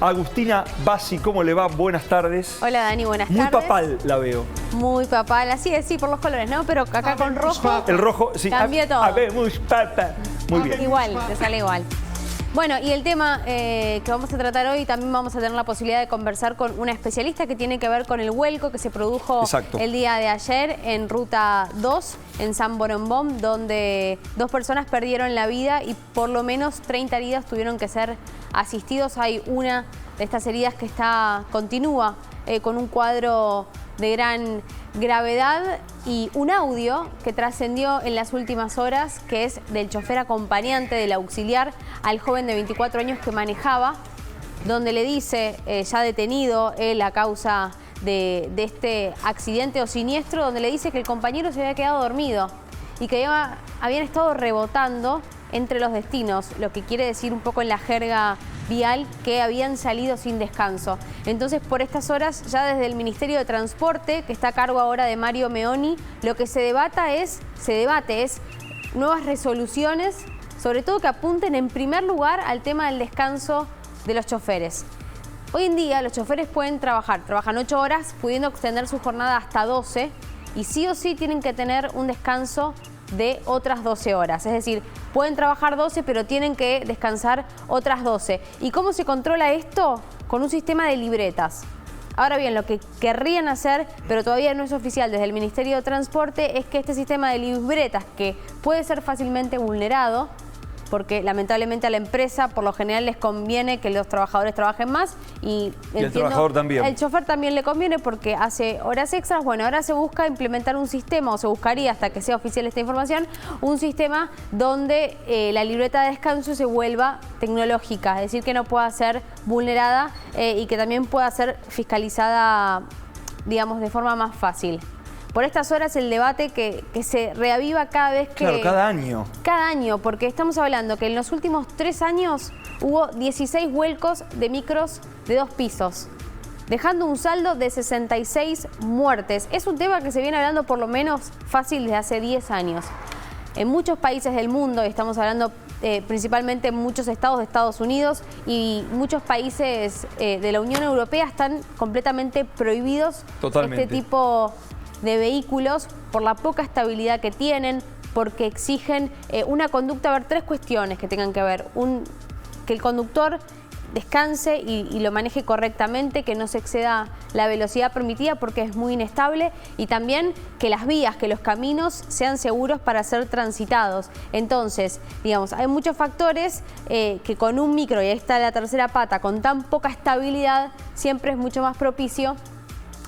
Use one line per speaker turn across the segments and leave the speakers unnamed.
Agustina Bassi, ¿cómo le va? Buenas tardes.
Hola Dani, buenas tardes.
Muy papal la veo.
Muy papal, así es, sí, por los colores, ¿no? Pero acá con rojo.
El rojo, sí.
Cambia todo.
A ver, muy papal. Muy bien.
Igual, te sale igual. Bueno, y el tema que vamos a tratar hoy, también vamos a tener la posibilidad de conversar con una especialista que tiene que ver con el vuelco que se produjo el día de ayer en Ruta 2, en San Borombón, donde 2 personas perdieron la vida y por lo menos 30 heridas tuvieron que ser asistidos. Hay una de estas heridas que continúa con un cuadro de gran gravedad y un audio que trascendió en las últimas horas, que es del chofer acompañante, del auxiliar al joven de 24 años que manejaba, donde le dice, ya detenido él a causa de este accidente o siniestro, donde le dice que el compañero se había quedado dormido y que habían estado rebotando entre los destinos, lo que quiere decir un poco en la jerga vial que habían salido sin descanso. Entonces, por estas horas, ya desde el Ministerio de Transporte, que está a cargo ahora de Mario Meoni, lo que se debate es nuevas resoluciones, sobre todo que apunten en primer lugar al tema del descanso de los choferes. Hoy en día los choferes pueden trabajan 8 horas, pudiendo extender su jornada hasta 12, y sí o sí tienen que tener un descanso de otras 12 horas. Es decir, pueden trabajar 12, pero tienen que descansar otras 12. ¿Y cómo se controla esto? Con un sistema de libretas. Ahora bien, lo que querrían hacer, pero todavía no es oficial desde el Ministerio de Transporte, es que este sistema de libretas, que puede ser fácilmente vulnerado, porque lamentablemente a la empresa por lo general les conviene que los trabajadores trabajen más y
el trabajador también. El
chofer también le conviene porque hace horas extras. Bueno, ahora se busca implementar un sistema, o se buscaría hasta que sea oficial esta información, un sistema donde la libreta de descanso se vuelva tecnológica, es decir, que no pueda ser vulnerada y que también pueda ser fiscalizada, digamos, de forma más fácil. Por estas horas el debate que se reaviva cada vez que...
Claro, cada año.
Cada año, porque estamos hablando que en los últimos 3 años hubo 16 vuelcos de micros de 2 pisos, dejando un saldo de 66 muertes. Es un tema que se viene hablando por lo menos fácil desde hace 10 años. En muchos países del mundo, y estamos hablando principalmente en muchos estados de Estados Unidos y muchos países de la Unión Europea, están completamente prohibidos este tipo de vehículos por la poca estabilidad que tienen, porque exigen una conducta. A ver, 3 cuestiones que tengan que ver. Que el conductor descanse y lo maneje correctamente, que no se exceda la velocidad permitida porque es muy inestable, y también que las vías, que los caminos sean seguros para ser transitados. Entonces, digamos, hay muchos factores que con un micro, y ahí está la tercera pata, con tan poca estabilidad, siempre es mucho más propicio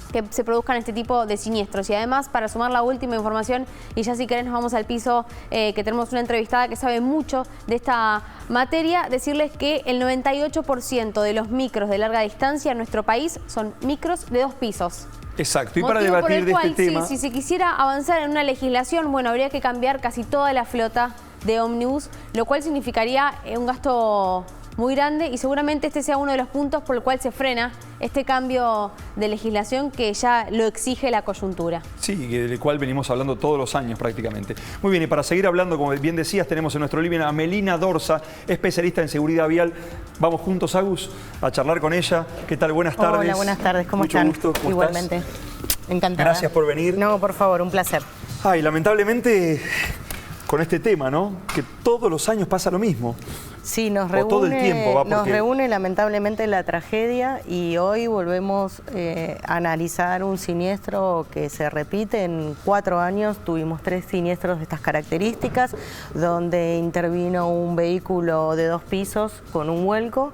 que se produzcan este tipo de siniestros. Y además, para sumar la última información, y ya si querés nos vamos al piso, que tenemos una entrevistada que sabe mucho de esta materia, decirles que el 98% de los micros de larga distancia en nuestro país son micros de 2 pisos.
Exacto, y para debatir de este tema...
Si se quisiera avanzar en una legislación, bueno, habría que cambiar casi toda la flota de ómnibus, lo cual significaría un gasto muy grande, y seguramente este sea uno de los puntos por el cual se frena este cambio de legislación que ya lo exige la coyuntura. Sí,
del cual venimos hablando todos los años prácticamente. Muy bien, y para seguir hablando, como bien decías, tenemos en nuestro living a Melina Dorsa, especialista en seguridad vial. Vamos juntos, Agus, a charlar con ella. ¿Qué tal? Buenas tardes.
Hola, buenas tardes. ¿Cómo están?
Mucho gusto. ¿Cómo
Igualmente.
estás?
Encantada.
Gracias por venir.
No, por favor, un placer.
Ay, lamentablemente, con este tema, ¿no? Que todos los años pasa lo mismo.
Sí, nos reúne,
todo el tiempo,
nos reúne lamentablemente la tragedia, y hoy volvemos a analizar un siniestro que se repite en 4 años. Tuvimos 3 siniestros de estas características, donde intervino un vehículo de 2 pisos con un vuelco.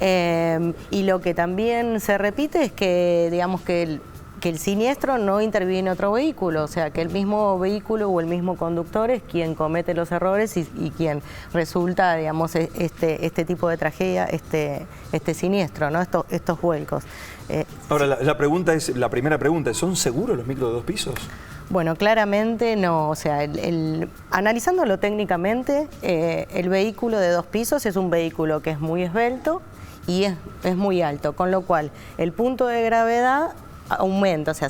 Y lo que también se repite es que, digamos, que el siniestro no interviene otro vehículo, o sea, que el mismo vehículo o el mismo conductor es quien comete los errores y quien resulta, digamos, este tipo de tragedia, este siniestro, ¿no? Estos vuelcos.
Ahora, la primera pregunta es, ¿son seguros los micros de 2 pisos?
Bueno, claramente no. O sea, analizándolo técnicamente, el vehículo de 2 pisos es un vehículo que es muy esbelto y es muy alto, con lo cual el punto de gravedad aumenta, o sea,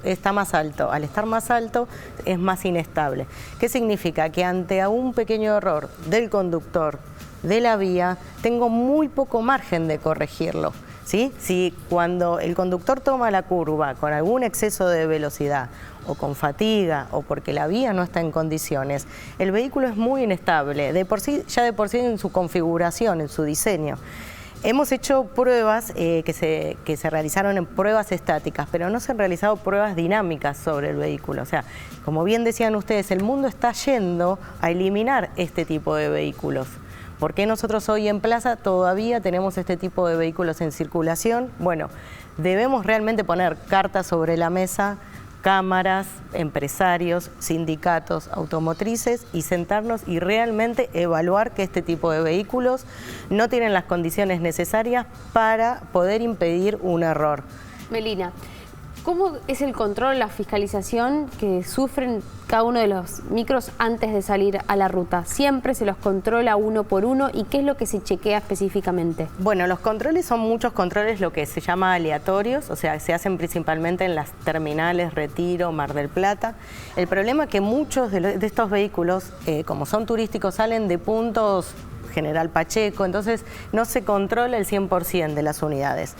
está más alto. Al estar más alto es más inestable. ¿Qué significa? Que ante un pequeño error del conductor de la vía, tengo muy poco margen de corregirlo. ¿Sí? Si cuando el conductor toma la curva con algún exceso de velocidad o con fatiga o porque la vía no está en condiciones, el vehículo es muy inestable, ya de por sí en su configuración, en su diseño. Hemos hecho pruebas que se realizaron en pruebas estáticas, pero no se han realizado pruebas dinámicas sobre el vehículo. O sea, como bien decían ustedes, el mundo está yendo a eliminar este tipo de vehículos. ¿Por qué nosotros hoy en Plaza todavía tenemos este tipo de vehículos en circulación? Bueno, debemos realmente poner cartas sobre la mesa, cámaras, empresarios, sindicatos, automotrices y sentarnos y realmente evaluar que este tipo de vehículos no tienen las condiciones necesarias para poder impedir un error.
Melina, ¿cómo es el control, la fiscalización que sufren cada uno de los micros antes de salir a la ruta? ¿Siempre se los controla uno por uno y qué es lo que se chequea específicamente?
Bueno, los controles son muchos controles, lo que se llama aleatorios, o sea, se hacen principalmente en las terminales Retiro, Mar del Plata. El problema es que muchos de estos vehículos, como son turísticos, salen de puntos General Pacheco, entonces no se controla el 100% de las unidades.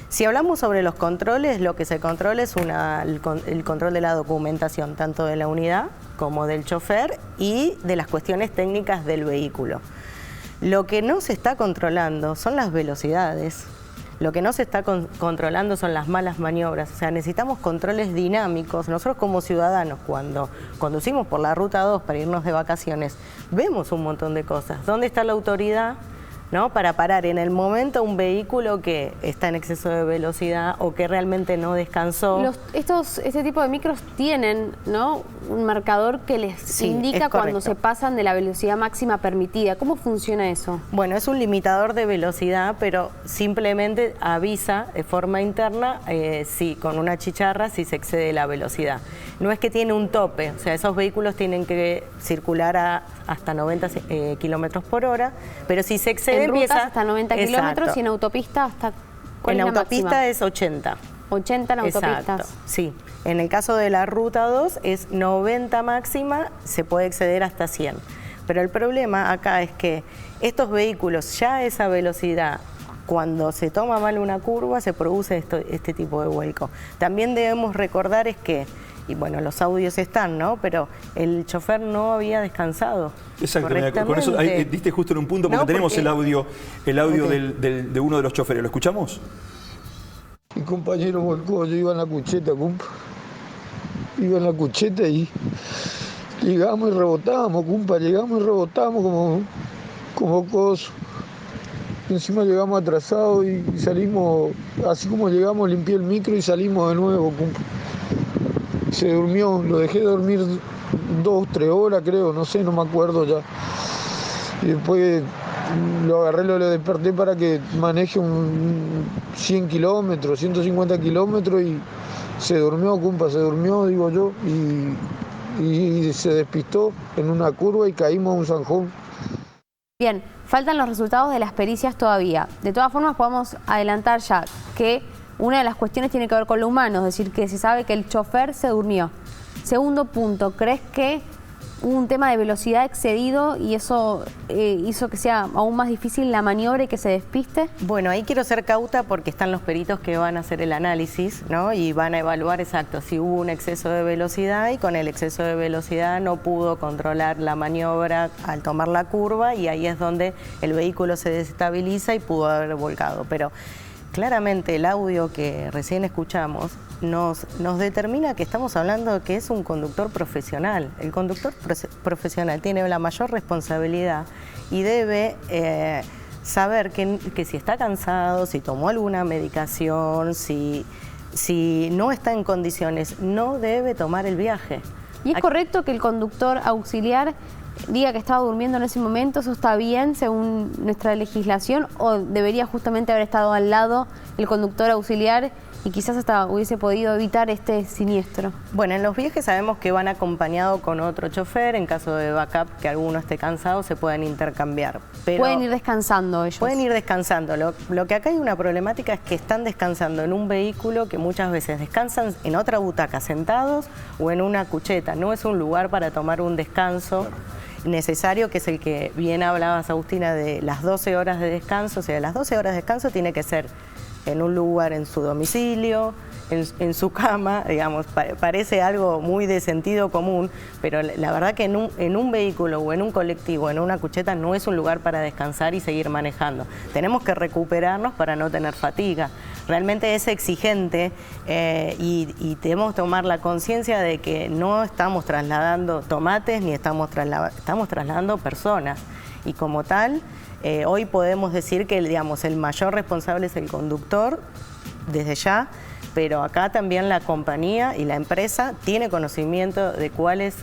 Si hablamos sobre los controles, lo que se controla es el control de la documentación, tanto de la unidad como del chofer y de las cuestiones técnicas del vehículo. Lo que no se está controlando son las velocidades, lo que no se está controlando son las malas maniobras, o sea, necesitamos controles dinámicos. Nosotros como ciudadanos, cuando conducimos por la Ruta 2 para irnos de vacaciones, vemos un montón de cosas. ¿Dónde está la autoridad, ¿no?, para parar en el momento un vehículo que está en exceso de velocidad o que realmente no descansó?
Este tipo de micros tienen, ¿no?, un marcador que les indica cuando se pasan de la velocidad máxima permitida. ¿Cómo funciona eso?
Bueno, es un limitador de velocidad, pero simplemente avisa de forma interna con una chicharra si se excede la velocidad. No es que tiene un tope, o sea, esos vehículos tienen que circular hasta 90 kilómetros por hora, pero si se excede
en rutas hasta 90 kilómetros y en autopista hasta ¿cuál
en
es la
autopista
máxima?
Es 80.
80 en autopistas.
Sí. En el caso de la Ruta 2 es 90 máxima, se puede exceder hasta 100. Pero el problema acá es que estos vehículos ya a esa velocidad, cuando se toma mal una curva, se produce este tipo de vuelco. También debemos recordar es que, y bueno, los audios están, ¿no?, pero el chofer no había descansado.
Exacto, con eso diste justo en un punto, porque tenemos el audio de uno de los choferes. ¿Lo escuchamos?
Mi compañero volcó, yo iba en la cucheta, compa. Iba en la cucheta y llegamos y rebotábamos, compa, como coso. Encima llegamos atrasados y salimos, así como llegamos, limpié el micro y salimos de nuevo, compa. Se durmió, lo dejé dormir 2 o 3 horas, creo, no sé, no me acuerdo ya. Y después lo agarré, lo desperté para que maneje 100 kilómetros, 150 kilómetros y se durmió, compa, se durmió, digo yo, y se despistó en una curva y caímos a un zanjón.
Bien, faltan los resultados de las pericias todavía. De todas formas, podemos adelantar ya que una de las cuestiones tiene que ver con lo humano, es decir, que se sabe que el chofer se durmió. Segundo punto, ¿crees que hubo un tema de velocidad excedido y eso hizo que sea aún más difícil la maniobra y que se despiste?
Bueno, ahí quiero ser cauta porque están los peritos que van a hacer el análisis, ¿no?, y van a evaluar exacto si hubo un exceso de velocidad y con el exceso de velocidad no pudo controlar la maniobra al tomar la curva y ahí es donde el vehículo se desestabiliza y pudo haber volcado. Pero claramente el audio que recién escuchamos nos determina que estamos hablando de que es un conductor profesional. El conductor profesional tiene la mayor responsabilidad y debe saber que si está cansado, si tomó alguna medicación, si no está en condiciones, no debe tomar el viaje.
¿Y es correcto que el conductor auxiliar diga que estaba durmiendo en ese momento? ¿Eso está bien según nuestra legislación o debería justamente haber estado al lado el conductor auxiliar y quizás hasta hubiese podido evitar este siniestro?
Bueno, en los viajes sabemos que van acompañados con otro chofer, en caso de backup, que alguno esté cansado, se pueden intercambiar. Pero
pueden ir descansando ellos.
Pueden ir descansando. Lo que acá hay una problemática es que están descansando en un vehículo que muchas veces descansan en otra butaca sentados o en una cucheta. No es un lugar para tomar un descanso. Claro. necesario, que es el que bien hablabas, Agustina, de las 12 horas de descanso. O sea, las 12 horas de descanso tiene que ser en un lugar, en su domicilio, en su cama, digamos, parece algo muy de sentido común, pero la verdad que en un vehículo o en un colectivo, en una cucheta, no es un lugar para descansar y seguir manejando. Tenemos que recuperarnos para no tener fatiga. Realmente es exigente y debemos tomar la conciencia de que no estamos trasladando tomates ni estamos trasladando personas. Y como tal, hoy podemos decir que, digamos, el mayor responsable es el conductor, desde ya, pero acá también la compañía y la empresa tiene conocimiento de cuáles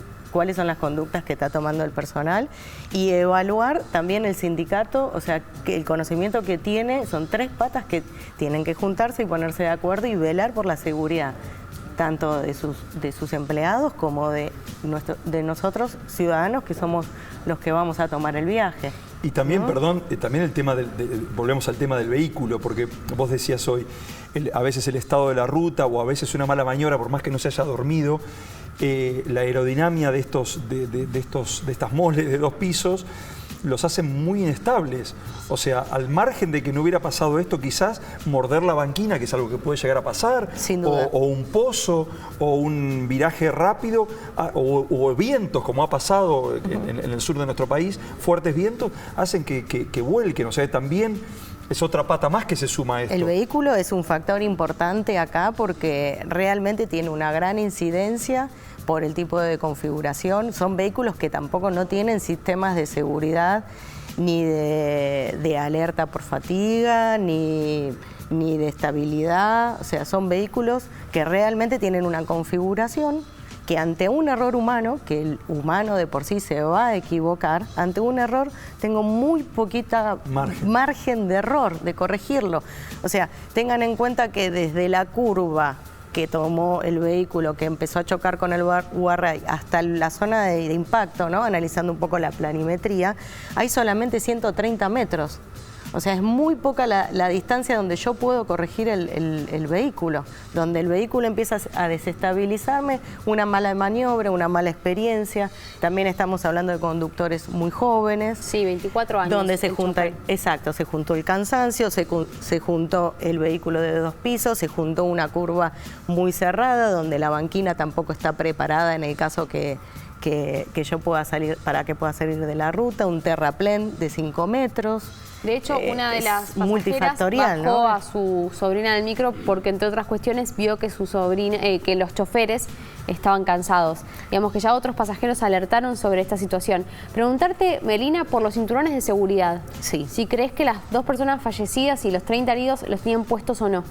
son las conductas que está tomando el personal y evaluar también el sindicato, o sea, que el conocimiento que tiene, son 3 patas que tienen que juntarse y ponerse de acuerdo y velar por la seguridad, tanto de sus empleados como de nosotros ciudadanos, que somos los que vamos a tomar el viaje.
Y también, ¿no? Perdón, también el tema volvemos al tema del vehículo, porque vos decías hoy, a veces el estado de la ruta o a veces una mala maniobra, por más que no se haya dormido, la aerodinámica de estas moles de 2 pisos los hacen muy inestables. O sea, al margen de que no hubiera pasado esto, quizás morder la banquina, que es algo que puede llegar a pasar,
sin duda.
O un pozo, o un viraje rápido, o vientos, como ha pasado en el sur de nuestro país, fuertes vientos, hacen que vuelquen. O sea, también es otra pata más que se suma a esto.
El vehículo es un factor importante acá porque realmente tiene una gran incidencia por el tipo de configuración. Son vehículos que tampoco no tienen sistemas de seguridad ni de alerta por fatiga, ni de estabilidad. O sea, son vehículos que realmente tienen una configuración que ante un error humano, que el humano de por sí se va a equivocar, ante un error tengo muy poquita margen de error, de corregirlo. O sea, tengan en cuenta que desde la curva que tomó el vehículo, que empezó a chocar con el guarray, hasta la zona de impacto, ¿no? Analizando un poco la planimetría, hay solamente 130 metros. O sea, es muy poca la distancia donde yo puedo corregir el vehículo, donde el vehículo empieza a desestabilizarme, una mala maniobra, una mala experiencia. También estamos hablando de conductores muy jóvenes.
Sí, 24 años.
Donde se junta, exacto, se juntó el cansancio, se juntó el vehículo de 2 pisos, se juntó una curva muy cerrada, donde la banquina tampoco está preparada en el caso que yo pueda salir, para que pueda salir de la ruta, un terraplén de 5 metros.
De hecho, una de las pasajeras bajó,
¿no?,
a su sobrina del micro porque, entre otras cuestiones, vio que su sobrina, que los choferes estaban cansados. Digamos que ya otros pasajeros alertaron sobre esta situación. Preguntarte, Melina, por los cinturones de seguridad.
Sí.
Si crees que las 2 personas fallecidas y los 30 heridos los tienen puestos o no.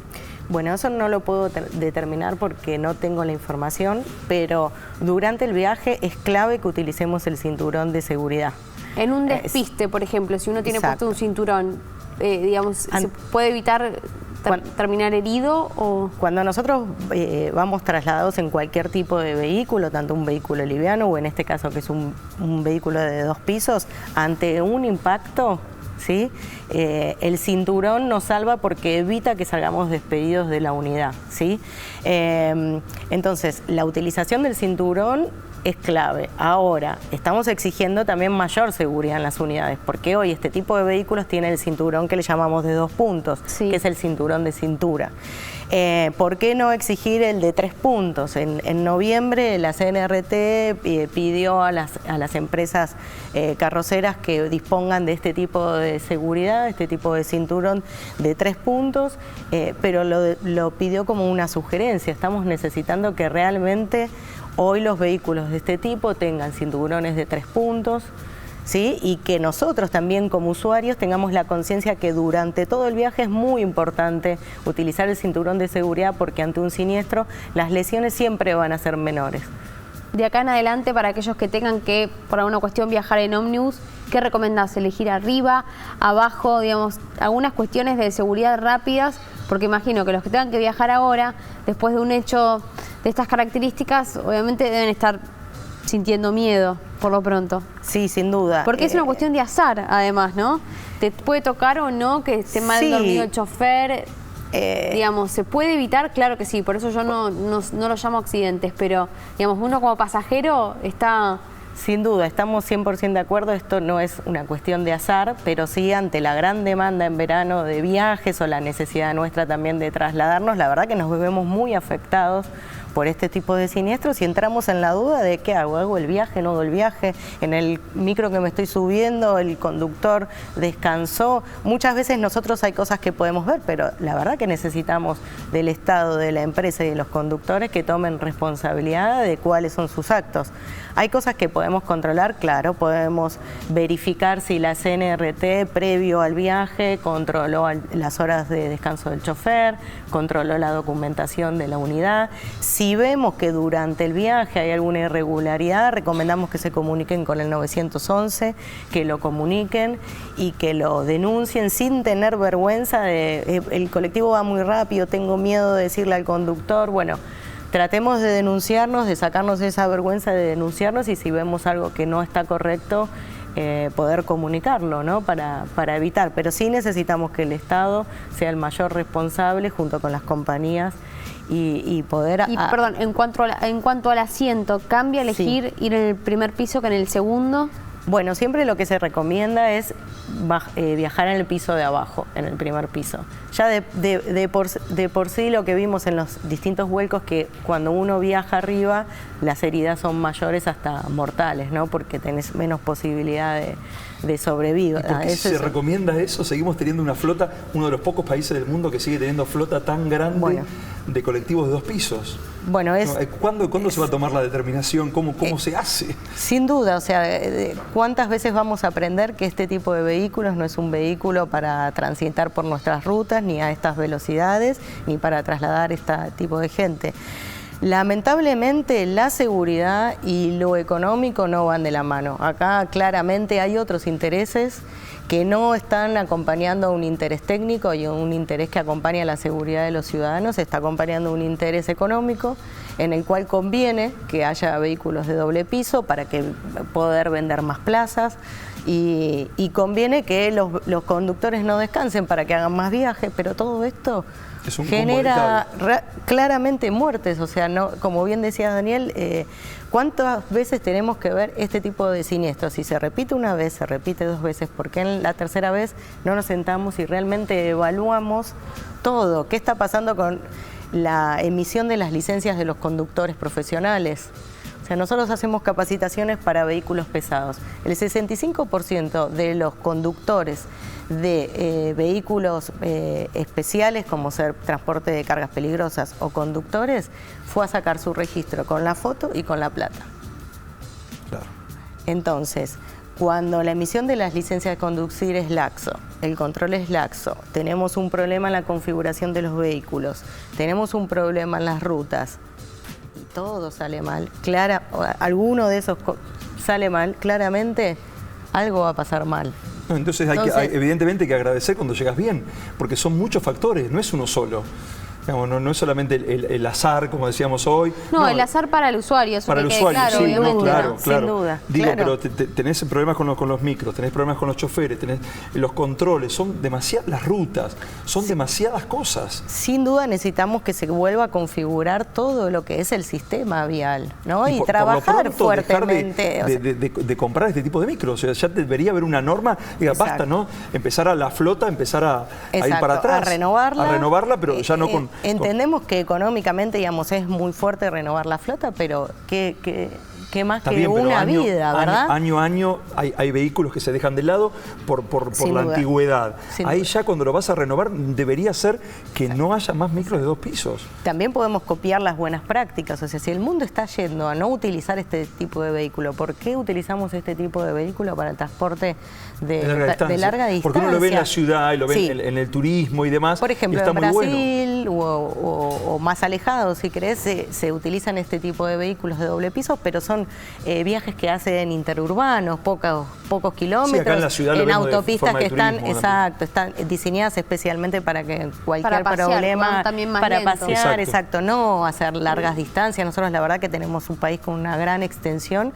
Bueno, eso no lo puedo determinar porque no tengo la información, pero durante el viaje es clave que utilicemos el cinturón de seguridad.
En un despiste, por ejemplo, si uno tiene puesto un cinturón, digamos, ¿se puede evitar terminar herido? O
cuando nosotros vamos trasladados en cualquier tipo de vehículo, tanto un vehículo liviano o en este caso que es un vehículo de 2 pisos, ante un impacto, ¿sí?, el cinturón nos salva porque evita que salgamos despedidos de la unidad, ¿sí? Entonces, la utilización del cinturón es clave. Ahora, estamos exigiendo también mayor seguridad en las unidades, porque hoy este tipo de vehículos tiene el cinturón que le llamamos de 2 puntos, que es el cinturón de cintura. ¿Por qué no exigir el de 3 puntos? En noviembre la CNRT pidió a las empresas carroceras que dispongan de este tipo de seguridad, este tipo de cinturón de 3 puntos, pero lo pidió como una sugerencia. Estamos necesitando que realmente hoy los vehículos de este tipo tengan cinturones de 3 puntos, ¿sí?, y que nosotros también como usuarios tengamos la conciencia que durante todo el viaje es muy importante utilizar el cinturón de seguridad, porque ante un siniestro las lesiones siempre van a ser menores.
De acá en adelante, para aquellos que tengan que, por alguna cuestión, viajar en ómnibus, ¿qué recomendás? ¿Elegir arriba, abajo, digamos, algunas cuestiones de seguridad rápidas? Porque imagino que los que tengan que viajar ahora, después de un hecho de estas características, obviamente deben estar sintiendo miedo, por lo pronto.
Sí, sin duda.
Porque es una cuestión de azar, además, ¿no? Te puede tocar o no que esté mal dormido el chofer. Digamos, ¿se puede evitar? Claro que sí, por eso yo no lo llamo accidentes, pero, digamos, uno como pasajero está
Sin duda, estamos 100% de acuerdo, esto no es una cuestión de azar, pero sí ante la gran demanda en verano de viajes o la necesidad nuestra también de trasladarnos, la verdad que nos vemos muy afectados por este tipo de siniestros y entramos en la duda de qué hago, ¿hago el viaje, no hago el viaje? En el micro que me estoy subiendo, el conductor descansó. Muchas veces nosotros hay cosas que podemos ver, pero la verdad que necesitamos del Estado, de la empresa y de los conductores que tomen responsabilidad de cuáles son sus actos. Hay cosas que podemos controlar, claro, podemos verificar si la CNRT previo al viaje controló las horas de descanso del chofer, controló la documentación de la unidad. Si vemos que durante el viaje hay alguna irregularidad, recomendamos que se comuniquen con el 911, que lo comuniquen y que lo denuncien sin tener vergüenza de el colectivo va muy rápido, tengo miedo de decirle al conductor. Bueno, tratemos de denunciarnos, de sacarnos esa vergüenza de denunciarnos y si vemos algo que no está correcto, poder comunicarlo, ¿no? Para evitar. Pero sí necesitamos que el Estado sea el mayor responsable junto con las compañías y poder...
perdón, en cuanto al asiento, ¿cambia elegir ir en el primer piso que en el segundo?
Bueno, siempre lo que se recomienda es viajar en el piso de abajo, en el primer piso. Ya de por sí lo que vimos en los distintos vuelcos que cuando uno viaja arriba, las heridas son mayores hasta mortales, ¿no? Porque tenés menos posibilidad de sobrevivir.
¿Y por qué se recomienda eso? Seguimos teniendo una flota, uno de los pocos países del mundo que sigue teniendo flota tan grande de colectivos de 2 pisos.
Bueno,
¿Cuándo se va a tomar la determinación? ¿Cómo se hace?
Sin duda, o sea, ¿cuántas veces vamos a aprender que este tipo de vehículos no es un vehículo para transitar por nuestras rutas, ni a estas velocidades, ni para trasladar este tipo de gente? Lamentablemente la seguridad y lo económico no van de la mano. Acá claramente hay otros intereses que no están acompañando a un interés técnico y un interés que acompaña la seguridad de los ciudadanos, está acompañando un interés económico en el cual conviene que haya vehículos de doble piso para que poder vender más plazas y conviene que los conductores no descansen para que hagan más viajes, pero todo esto genera claramente muertes, o sea, no, como bien decía Daniel, ¿cuántas veces tenemos que ver este tipo de siniestros? Si se repite una vez, se repite 2 veces, ¿por qué en la tercera vez no nos sentamos y realmente evaluamos todo? ¿Qué está pasando con la emisión de las licencias de los conductores profesionales? O sea, nosotros hacemos capacitaciones para vehículos pesados. El 65% de los conductores de vehículos especiales, como ser transporte de cargas peligrosas o conductores, fue a sacar su registro con la foto y con la plata.
Claro.
Entonces, cuando la emisión de las licencias de conducir es laxo, el control es laxo, tenemos un problema en la configuración de los vehículos, tenemos un problema en las rutas, todo sale mal, alguno de esos sale mal, claramente algo va a pasar mal.
No, entonces hay evidentemente que agradecer cuando llegas bien, porque son muchos factores, no es uno solo. Digamos, no es solamente el azar, como decíamos hoy.
No, el azar para el usuario, eso
para el usuario,
claro,
sí, claro.
Sin duda.
Digo,
claro.
pero tenés problemas con los micros, tenés problemas con los choferes, tenés los controles, son demasiadas las rutas, son demasiadas cosas.
Sin duda necesitamos que se vuelva a configurar todo lo que es el sistema vial, ¿no? Y trabajar fuertemente.
Dejar de comprar este tipo de micros, o sea, ya debería haber una norma, diga, basta, ¿no? Empezar a la flota, empezar a ir para atrás.
A renovarla,
pero ya no con...
Entendemos que económicamente, digamos, es muy fuerte renovar la flota, pero ¿qué más
Está
que
bien,
una vida, verdad?
Año a año hay vehículos que se dejan de lado por la antigüedad. Ahí ya cuando lo vas a renovar debería ser que no haya más micros de 2 pisos.
También podemos copiar las buenas prácticas, o sea, si el mundo está yendo a no utilizar este tipo de vehículo, ¿por qué utilizamos este tipo de vehículo para el transporte de larga distancia?
Porque uno lo ve en la ciudad y lo ve en el turismo y demás.
Por ejemplo,
está
en
muy
Brasil
bueno.
o más alejados, si querés, se utilizan este tipo de vehículos de doble piso, pero son viajes que hacen interurbanos, pocos kilómetros,
sí, acá en la ciudad
en autopistas que están,
turismo,
están diseñadas especialmente para que cualquier
pasear,
problema, para
lento.
pasear, no hacer largas distancias. Nosotros la verdad que tenemos un país con una gran extensión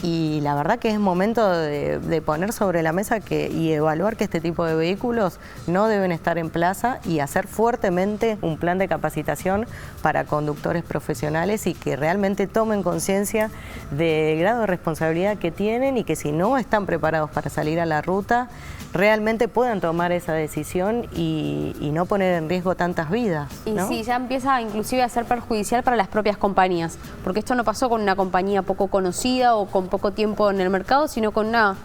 y la verdad que es momento de poner sobre la mesa y evaluar que este tipo de vehículos no deben estar en plaza y hacer fuertemente un plan de capacitación para conductores profesionales y que realmente tomen conciencia del grado de responsabilidad que tienen y que si no están preparados para salir a la ruta, realmente puedan tomar esa decisión y no poner en riesgo tantas vidas, ¿no?
Y sí, ya empieza inclusive a ser perjudicial para las propias compañías, porque esto no pasó con una compañía poco conocida o con poco tiempo en el mercado, sino con una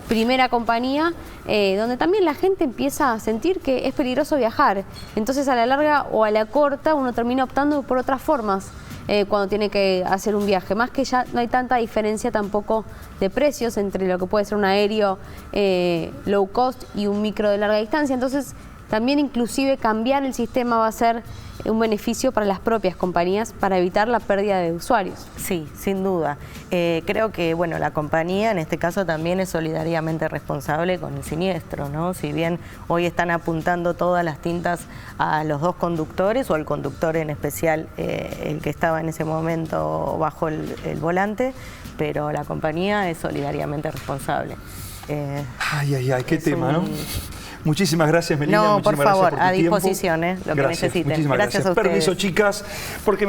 primera compañía donde también la gente empieza a sentir que es peligroso viajar. Entonces a la larga o a la corta uno termina optando por otras formas cuando tiene que hacer un viaje. Más que ya no hay tanta diferencia tampoco de precios entre lo que puede ser un aéreo low cost y un micro de larga distancia. Entonces también inclusive cambiar el sistema va a ser un beneficio para las propias compañías para evitar la pérdida de usuarios.
Sí, sin duda. Creo que bueno, la compañía en este caso también es solidariamente responsable con el siniestro, ¿no? Si bien hoy están apuntando todas las tintas a los dos conductores o al conductor en especial, el que estaba en ese momento bajo el volante, pero la compañía es solidariamente responsable.
Ay, qué tema, ¿no? Muchísimas gracias, Melina.
No, por favor,
por
a disposición, lo que necesiten.
Muchísimas gracias.
A ustedes.
Permiso, chicas, porque